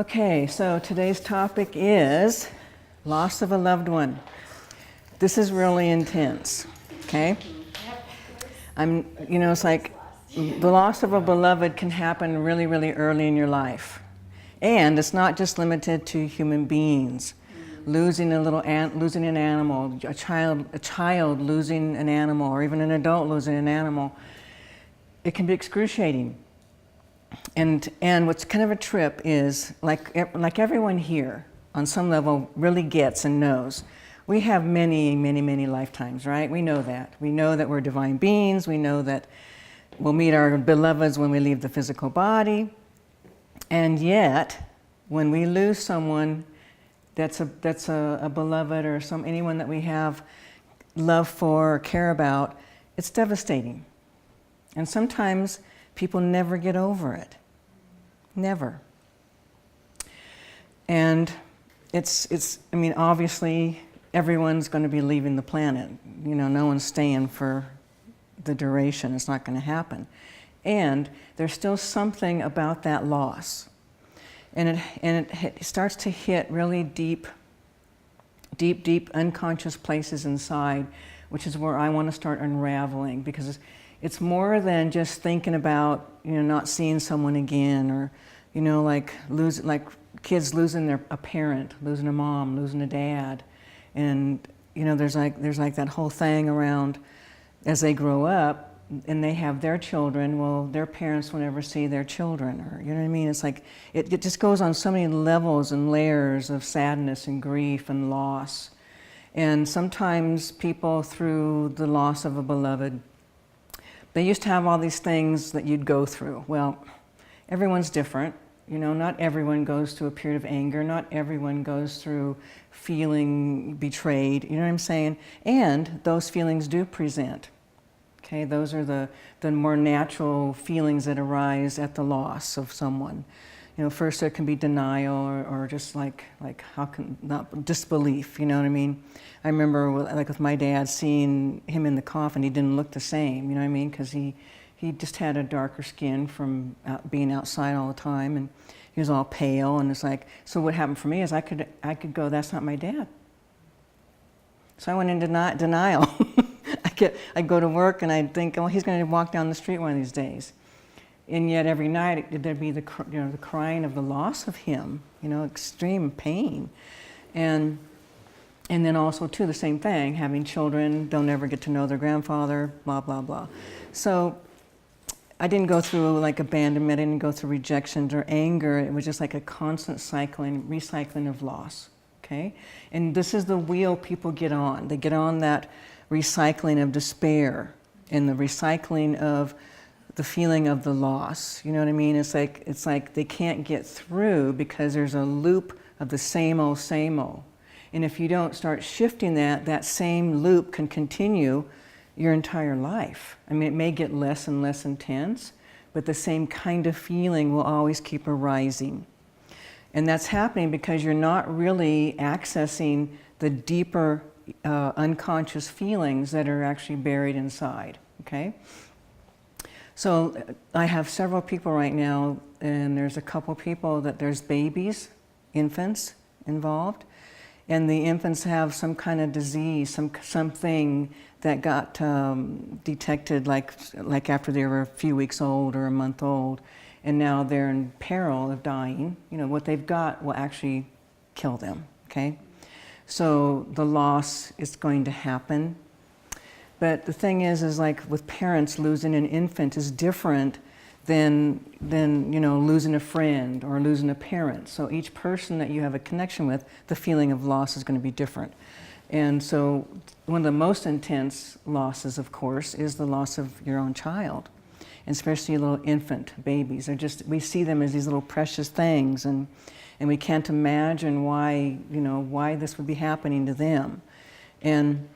Okay, so today's topic is loss of a loved one. This is really intense, okay? It's like the loss of a beloved can happen really, really early in your life. And it's not just limited to human beings. Losing losing an animal, a child losing an animal, or even an adult losing an animal, it can be excruciating. And what's kind of a trip is, like everyone here, on some level, really gets and knows, we have many, many, many lifetimes, right? We know that. We know that we're divine beings. We know that we'll meet our beloveds when we leave the physical body. And yet, when we lose someone that's a beloved, or anyone that we have love for or care about, it's devastating. And sometimes people never get over it. Never. And obviously everyone's going to be leaving the planet. No one's staying for the duration. It's not going to happen. And there's still something about that loss. And it starts to hit really deep unconscious places inside, which is where I want to start unraveling, because it's more than just thinking about, not seeing someone again, or, like kids losing a parent, losing a mom, losing a dad. And, there's like that whole thing around as they grow up and they have their children, well, their parents will never see their children, or, you know what I mean? It's like, it just goes on so many levels and layers of sadness and grief and loss. And sometimes people, through the loss of a beloved, they used to have all these things that you'd go through. Well, everyone's different. Not everyone goes through a period of anger. Not everyone goes through feeling betrayed. You know what I'm saying? And those feelings do present. Okay, those are the more natural feelings that arise at the loss of someone. First there can be denial, or just like how can not disbelief. You know what I mean? I remember with my dad, seeing him in the coffin. He didn't look the same. You know what I mean? Because he just had a darker skin from being outside all the time, and he was all pale. And it's like, so what happened for me is I could go, that's not my dad. So I went into denial. I'd go to work and I'd think, oh, he's going to walk down the street one of these days. And yet every night there'd be the crying of the loss of him, extreme pain. And then also too, the same thing, having children, they'll never get to know their grandfather, blah, blah, blah. So I didn't go through like abandonment, I didn't go through rejections or anger. It was just like a constant recycling of loss, okay? And this is the wheel people get on. They get on that recycling of despair and the recycling of the feeling of the loss. You know what I mean? It's like they can't get through because there's a loop of the same old, same old. And if you don't start shifting that same loop can continue your entire life. I mean, it may get less and less intense, but the same kind of feeling will always keep arising. And that's happening because you're not really accessing the deeper unconscious feelings that are actually buried inside, okay? So I have several people right now, and there's a couple people that there's babies, infants involved, and the infants have some kind of disease, something that got detected like after they were a few weeks old or a month old, and now they're in peril of dying. What they've got will actually kill them, okay? So the loss is going to happen. But the thing is like with parents, losing an infant is different than losing a friend or losing a parent. So each person that you have a connection with, the feeling of loss is going to be different. And so one of the most intense losses, of course, is the loss of your own child, and especially little infant babies. We see them as these little precious things, and we can't imagine why this would be happening to them. And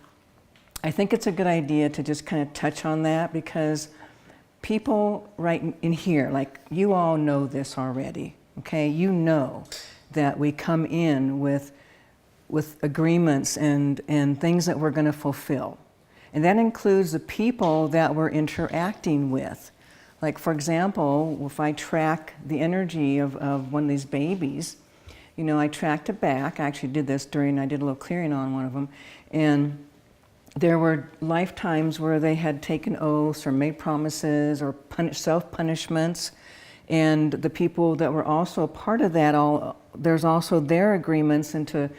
I think it's a good idea to just kind of touch on that, because people right in here, like you all know this already, okay? You know that we come in with agreements and things that we're going to fulfill. And that includes the people that we're interacting with. Like, for example, if I track the energy of one of these babies, you know, I tracked it back. I actually did this I did a little clearing on one of them. And there were lifetimes where they had taken oaths or made promises or self-punishments. And the people that were also a part of that, there's also their agreements and to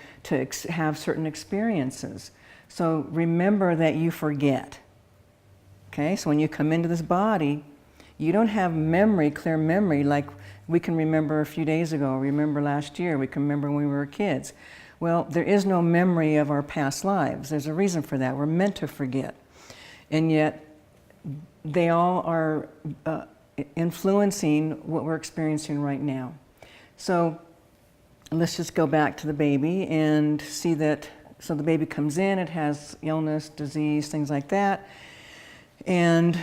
have certain experiences. So remember that you forget. Okay, so when you come into this body, you don't have memory, clear memory, like we can remember a few days ago, remember last year, we can remember when we were kids. Well, there is no memory of our past lives. There's a reason for that. We're meant to forget. And yet, they all are influencing what we're experiencing right now. So let's just go back to the baby and see that, so the baby comes in, it has illness, disease, things like that, and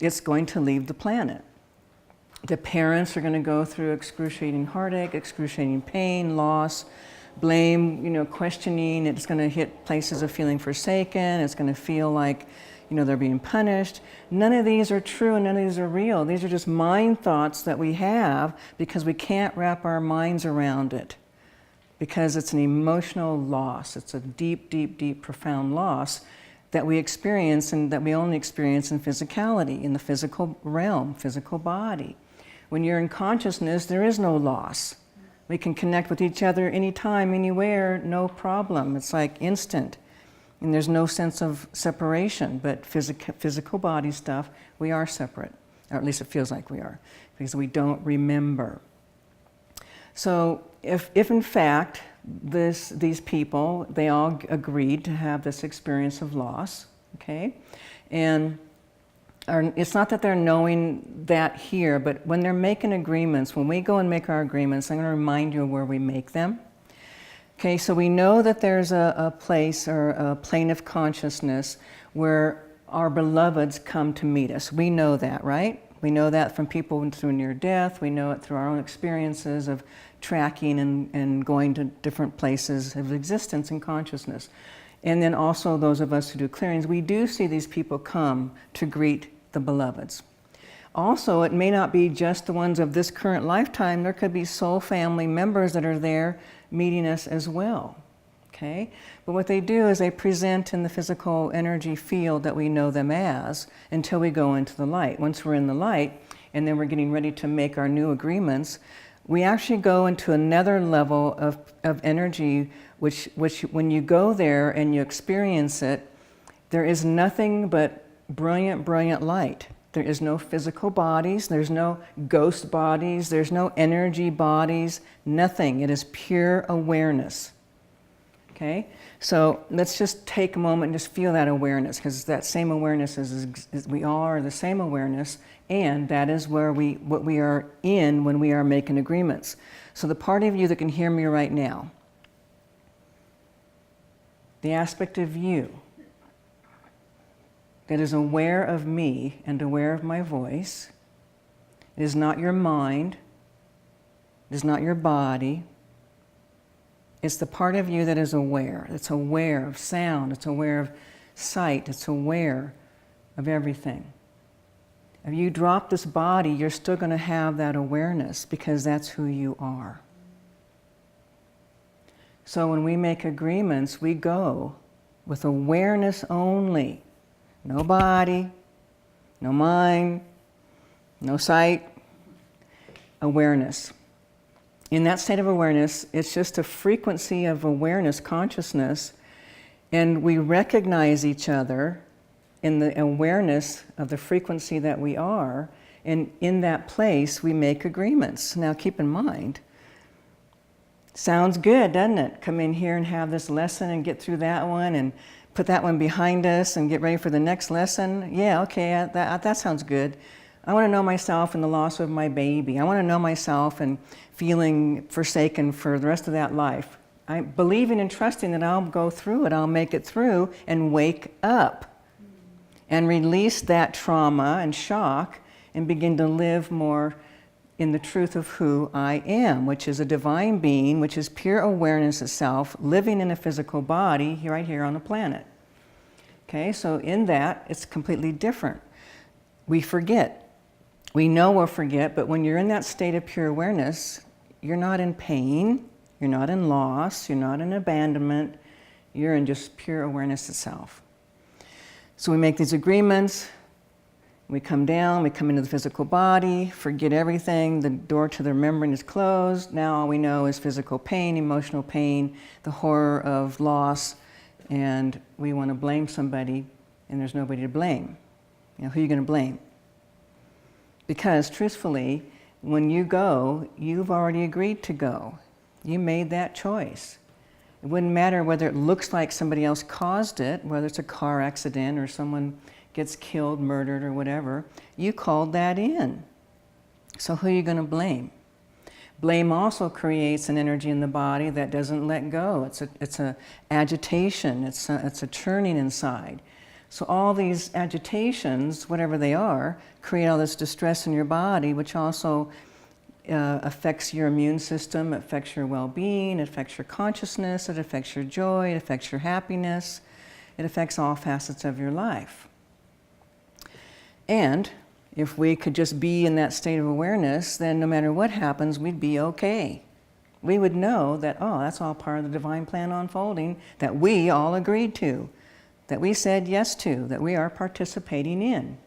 it's going to leave the planet. The parents are going to go through excruciating heartache, excruciating pain, loss, blame, you know, questioning. It's going to hit places of feeling forsaken. It's going to feel like, you know, they're being punished. None of these are true and none of these are real. These are just mind thoughts that we have because we can't wrap our minds around it, because it's an emotional loss. It's a deep, deep, deep, profound loss that we experience, and that we only experience in physicality, in the physical realm, physical body. When you're in consciousness, there is no loss. We can connect with each other anytime, anywhere, no problem. It's like instant. And there's no sense of separation, but physical body stuff, we are separate. Or at least it feels like we are, because we don't remember. So if in fact, these people, they all agreed to have this experience of loss, okay? And it's not that they're knowing that here, but when they're making agreements, when we go and make our agreements, I'm going to remind you of where we make them. Okay, so we know that there's a place or a plane of consciousness where our beloveds come to meet us. We know that, right? We know that from people through near death. We know it through our own experiences of tracking and going to different places of existence and consciousness. And then also those of us who do clearings, we do see these people come to greet the beloveds. Also, it may not be just the ones of this current lifetime. There could be soul family members that are there meeting us as well. Okay? But what they do is they present in the physical energy field that we know them as until we go into the light. Once we're in the light and then we're getting ready to make our new agreements, we actually go into another level of energy which when you go there and you experience it, there is nothing but brilliant, brilliant light. There is no physical bodies, there's no ghost bodies, there's no energy bodies, nothing. It is pure awareness. Okay? So let's just take a moment and just feel that awareness, because that same awareness is we all are the same awareness, and that is where what we are in when we are making agreements. So the part of you that can hear me right now, the aspect of you that is aware of me and aware of my voice, it is not your mind, it is not your body. It's the part of you that is aware. It's aware of sound. It's aware of sight. It's aware of everything. If you drop this body, you're still going to have that awareness because that's who you are. So when we make agreements, we go with awareness only. No body, no mind, no sight, awareness. In that state of awareness, it's just a frequency of awareness, consciousness, and we recognize each other in the awareness of the frequency that we are, and in that place we make agreements. Now keep in mind, sounds good, doesn't it? Come in here and have this lesson and get through that one and put that one behind us and get ready for the next lesson. Yeah, okay, that sounds good. I want to know myself and the loss of my baby. I want to know myself and feeling forsaken for the rest of that life. I'm believing and trusting that I'll go through it, I'll make it through and wake up and release that trauma and shock and begin to live more in the truth of who I am, which is a divine being, which is pure awareness itself, living in a physical body right here on the planet. Okay, so in that, it's completely different. We forget. We know we'll forget, but when you're in that state of pure awareness, you're not in pain, you're not in loss, you're not in abandonment, you're in just pure awareness itself. So we make these agreements, we come down, we come into the physical body, forget everything, the door to the remembering is closed. Now all we know is physical pain, emotional pain, the horror of loss, and we want to blame somebody, and there's nobody to blame. You know, who are you going to blame? Because truthfully, when you go, you've already agreed to go. You made that choice. It wouldn't matter whether it looks like somebody else caused it, whether it's a car accident or someone gets killed, murdered, or whatever. You called that in. So who are you going to blame? Blame also creates an energy in the body that doesn't let go. It's a agitation. It's a churning inside. So all these agitations, whatever they are, create all this distress in your body, which also affects your immune system, it affects your well-being, it affects your consciousness, it affects your joy, it affects your happiness, it affects all facets of your life. And if we could just be in that state of awareness, then no matter what happens, we'd be okay. We would know that, oh, that's all part of the divine plan unfolding that we all agreed to, that we said yes to, that we are participating in.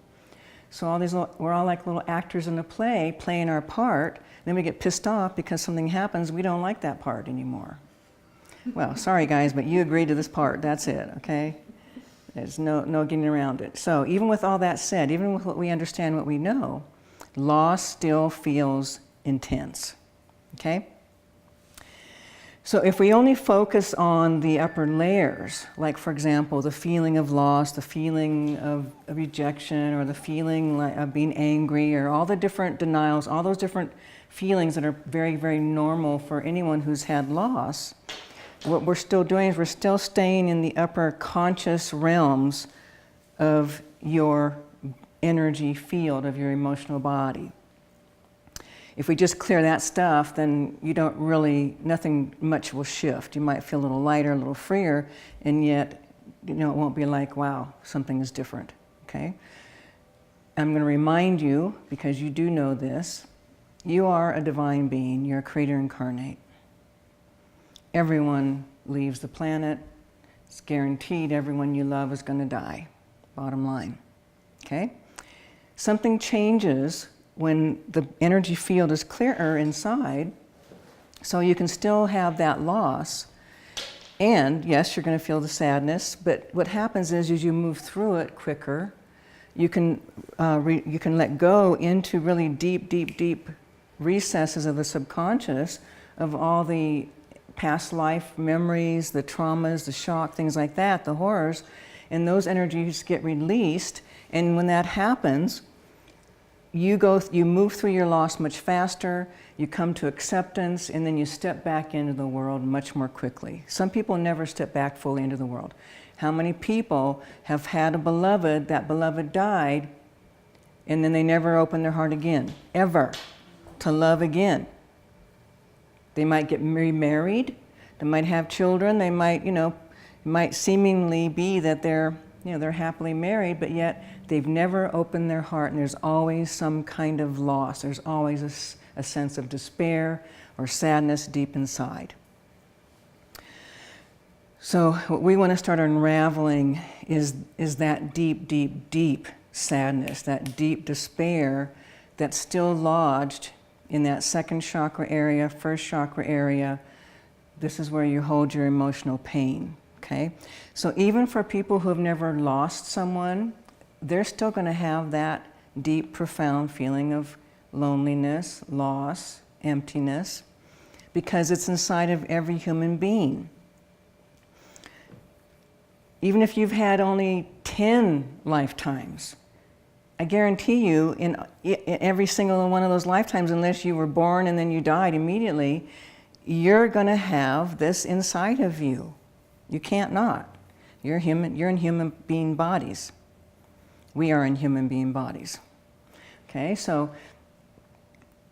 So all these, we're all like little actors in a play, playing our part. Then we get pissed off because something happens, we don't like that part anymore. Well, sorry guys, but you agreed to this part, that's it, okay? There's no getting around it. So even with all that said, even with what we understand, what we know, loss still feels intense, okay? So if we only focus on the upper layers, like for example, the feeling of loss, the feeling of rejection, or the feeling of being angry, or all the different denials, all those different feelings that are very, very normal for anyone who's had loss, what we're still doing is we're still staying in the upper conscious realms of your energy field, of your emotional body. If we just clear that stuff, then you don't really, nothing much will shift. You might feel a little lighter, a little freer, and yet, you know, it won't be like, wow, something is different, okay? I'm going to remind you, because you do know this, you are a divine being, you're a creator incarnate. Everyone leaves the planet. It's guaranteed everyone you love is going to die, bottom line, okay? Something changes when the energy field is clearer inside, so you can still have that loss. And yes, you're going to feel the sadness, but what happens is as you move through it quicker, you can let go into really deep, deep, deep recesses of the subconscious of all the past life memories, the traumas, the shock, things like that, the horrors, and those energies get released. And when that happens, you move through your loss much faster, you come to acceptance, and then you step back into the world much more quickly. Some people never step back fully into the world. How many people have had a beloved, that beloved died, and then they never open their heart again, ever, to love again? They might get remarried, they might have children, they might, you know, it might seemingly be that they're happily married, but yet they've never opened their heart, and there's always some kind of loss. There's always a sense of despair or sadness deep inside. So what we want to start unraveling is that deep, deep, deep sadness, that deep despair that's still lodged in that second chakra area, first chakra area. This is where you hold your emotional pain, okay? So even for people who have never lost someone, they're still going to have that deep, profound feeling of loneliness, loss, emptiness, because it's inside of every human being. Even if you've had only 10 lifetimes, I guarantee you in every single one of those lifetimes, unless you were born and then you died immediately, you're going to have this inside of you. You can't not. You're in human being bodies. We are in human being bodies. Okay, so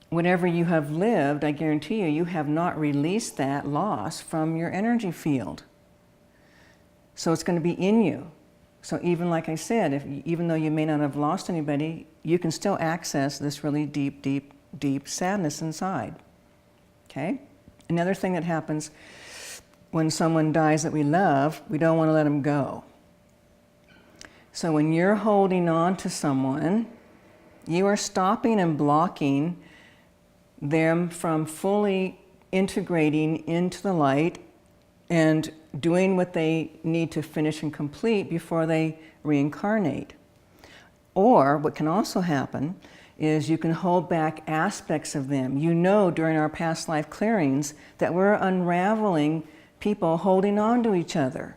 whatever you have lived, I guarantee you, you have not released that loss from your energy field. So it's going to be in you. So even like I said, even though you may not have lost anybody, you can still access this really deep, deep, deep sadness inside. Okay? Another thing that happens when someone dies that we love, we don't want to let them go. So when you're holding on to someone, you are stopping and blocking them from fully integrating into the light and doing what they need to finish and complete before they reincarnate. Or what can also happen is you can hold back aspects of them. You know, during our past life clearings that we're unraveling people holding on to each other.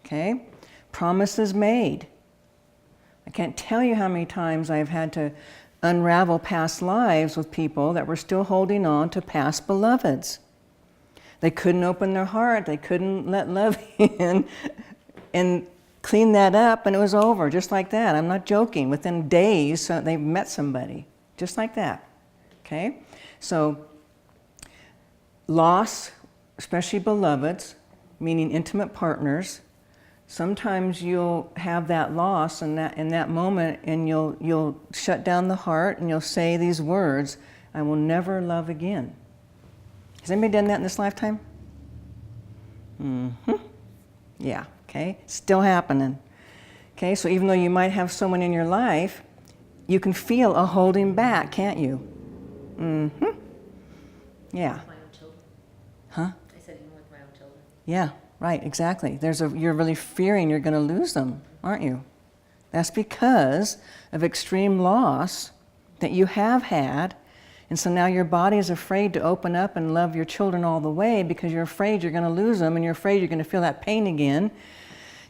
Okay? Promises made. I can't tell you how many times I've had to unravel past lives with people that were still holding on to past beloveds. They couldn't open their heart, they couldn't let love in and clean that up, and it was over, just like that. I'm not joking. Within days, they met somebody, just like that. Okay? So, loss, especially beloveds, meaning intimate partners, sometimes you'll have that loss in that moment, and you'll shut down the heart and you'll say these words, I will never love again. Has anybody done that in this lifetime? Mm-hmm. Yeah, okay, still happening. Okay, so even though you might have someone in your life, you can feel a holding back, can't you? Mm-hmm. Yeah. My own children. Huh? I said even with my own children. Yeah, right, exactly. You're really fearing you're going to lose them, aren't you? That's because of extreme loss that you have had. And so now your body is afraid to open up and love your children all the way because you're afraid you're going to lose them and you're afraid you're going to feel that pain again.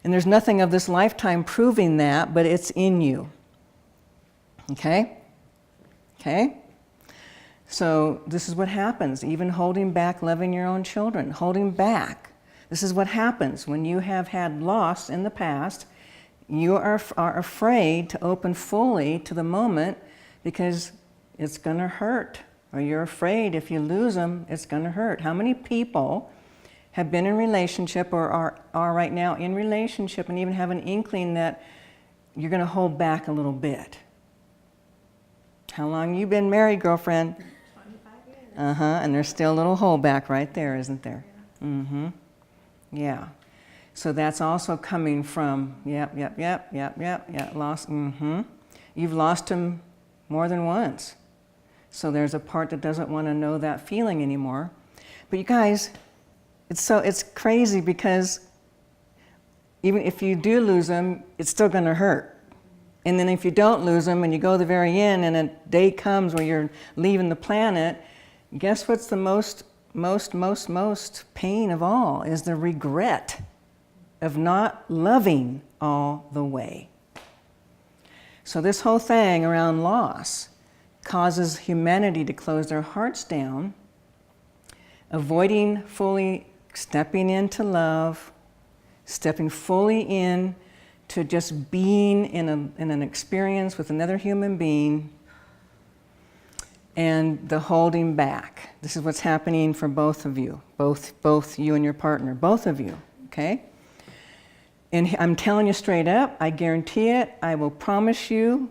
And there's nothing of this lifetime proving that, but it's in you. Okay? Okay? So this is what happens, even holding back loving your own children, holding back. This is what happens when you have had loss in the past. You are afraid to open fully to the moment because it's going to hurt, or you're afraid if you lose them, it's going to hurt. How many people have been in relationship or are right now in relationship and even have an inkling that you're going to hold back a little bit? How long you been married, girlfriend? 25 years. And there's still a little holdback right there, isn't there? Mm-hmm. Yeah. So that's also coming from, lost, You've lost him more than once. So there's a part that doesn't want to know that feeling anymore. But you guys, it's crazy because even if you do lose them, it's still going to hurt. And then if you don't lose them and you go to the very end and a day comes where you're leaving the planet, guess what's the most pain of all is the regret of not loving all the way. So this whole thing around loss causes humanity to close their hearts down, avoiding fully stepping into love, stepping fully in to just being in an experience with another human being, and the holding back. This is what's happening for both of you, both you and your partner, both of you, okay? And I'm telling you straight up, I guarantee it, I will promise you,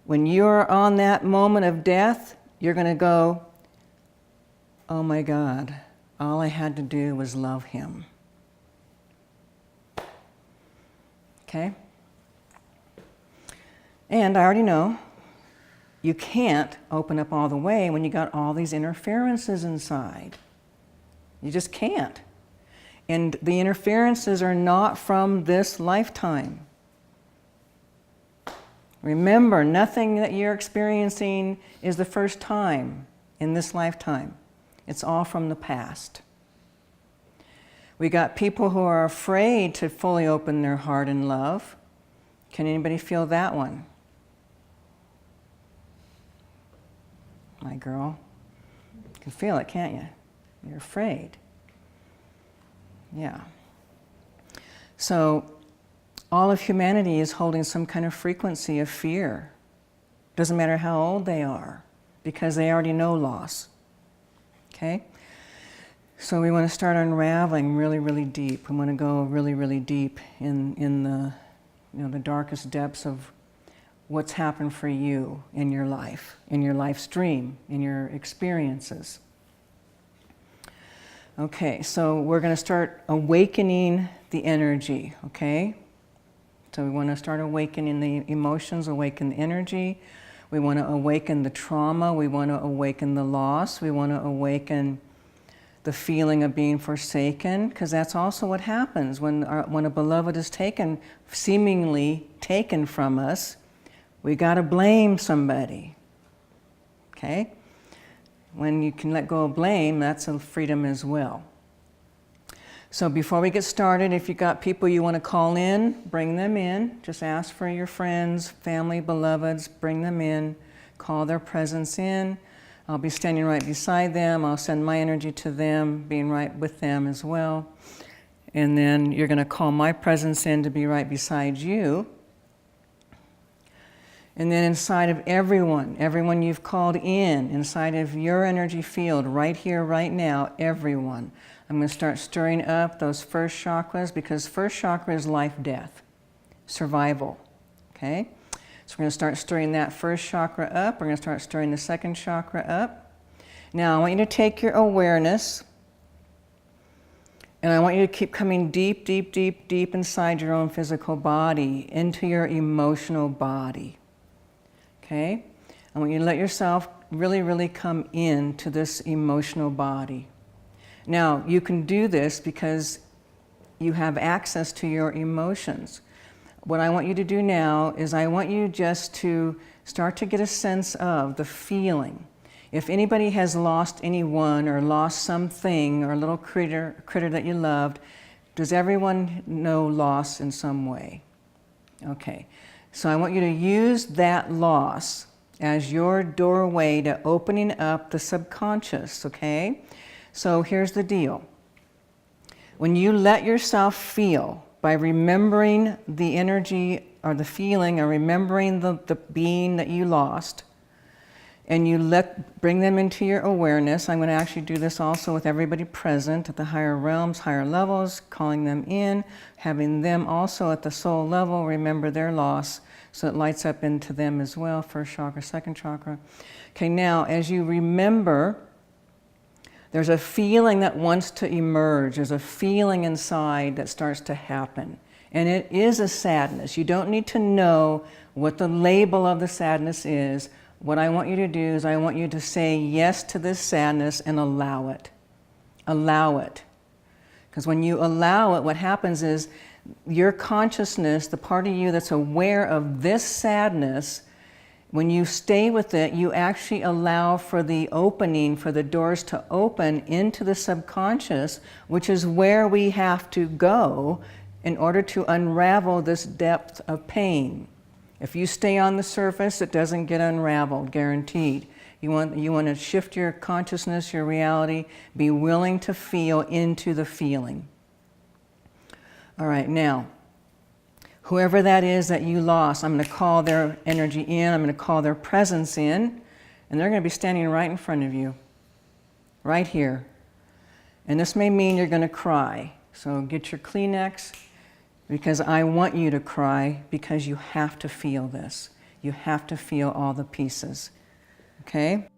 when you're on that moment of death, you're going to go, oh my God, all I had to do was love him. Okay? And I already know you can't open up all the way when you got all these interferences inside. You just can't. And the interferences are not from this lifetime. Remember, nothing that you're experiencing is the first time in this lifetime. It's all from the past. We got people who are afraid to fully open their heart and love. Can anybody feel that one? My girl, you can feel it, can't you? You're afraid. Yeah. So all of humanity is holding some kind of frequency of fear. Doesn't matter how old they are, because they already know loss. Okay? So we want to start unraveling really, really deep. We want to go really, really deep in the, the darkest depths of what's happened for you in your life stream, in your experiences. Okay, so we're going to start awakening the energy, okay? So we want to start awakening the emotions, awaken the energy. We want to awaken the trauma. We want to awaken the loss. We want to awaken the feeling of being forsaken, because that's also what happens when a beloved is taken, seemingly taken from us. We got to blame somebody, okay? When you can let go of blame, that's a freedom as well. So before we get started, if you've got people you want to call in, bring them in. Just ask for your friends, family, beloveds, bring them in, call their presence in. I'll be standing right beside them. I'll send my energy to them, being right with them as well. And then you're going to call my presence in to be right beside you. And then inside of everyone you've called in, inside of your energy field, right here, right now, everyone. I'm going to start stirring up those first chakras, because first chakra is life, death, survival, okay? So we're going to start stirring that first chakra up. We're going to start stirring the second chakra up. Now I want you to take your awareness, and I want you to keep coming deep, deep, deep, deep inside your own physical body, into your emotional body. Okay? I want you to let yourself really, really come into this emotional body. Now, you can do this because you have access to your emotions. What I want you to do now is I want you just to start to get a sense of the feeling. If anybody has lost anyone or lost something or a little critter that you loved, does everyone know loss in some way? Okay. So I want you to use that loss as your doorway to opening up the subconscious, okay? So here's the deal. When you let yourself feel, by remembering the energy or the feeling or remembering the being that you lost, and you bring them into your awareness. I'm going to actually do this also with everybody present at the higher realms, higher levels, calling them in, having them also at the soul level remember their loss, so it lights up into them as well, first chakra, second chakra. Okay, now as you remember, there's a feeling that wants to emerge. There's a feeling inside that starts to happen. And it is a sadness. You don't need to know what the label of the sadness is. What I want you to do is I want you to say yes to this sadness and allow it. Allow it. Because when you allow it, what happens is your consciousness, the part of you that's aware of this sadness, when you stay with it, you actually allow for the opening, for the doors to open into the subconscious, which is where we have to go in order to unravel this depth of pain. If you stay on the surface, it doesn't get unraveled, guaranteed. You want to shift your consciousness, your reality, be willing to feel into the feeling. All right, now, whoever that is that you lost, I'm going to call their energy in, I'm going to call their presence in, and they're going to be standing right in front of you, right here. And this may mean you're going to cry. So get your Kleenex, because I want you to cry, because you have to feel this. You have to feel all the pieces. Okay?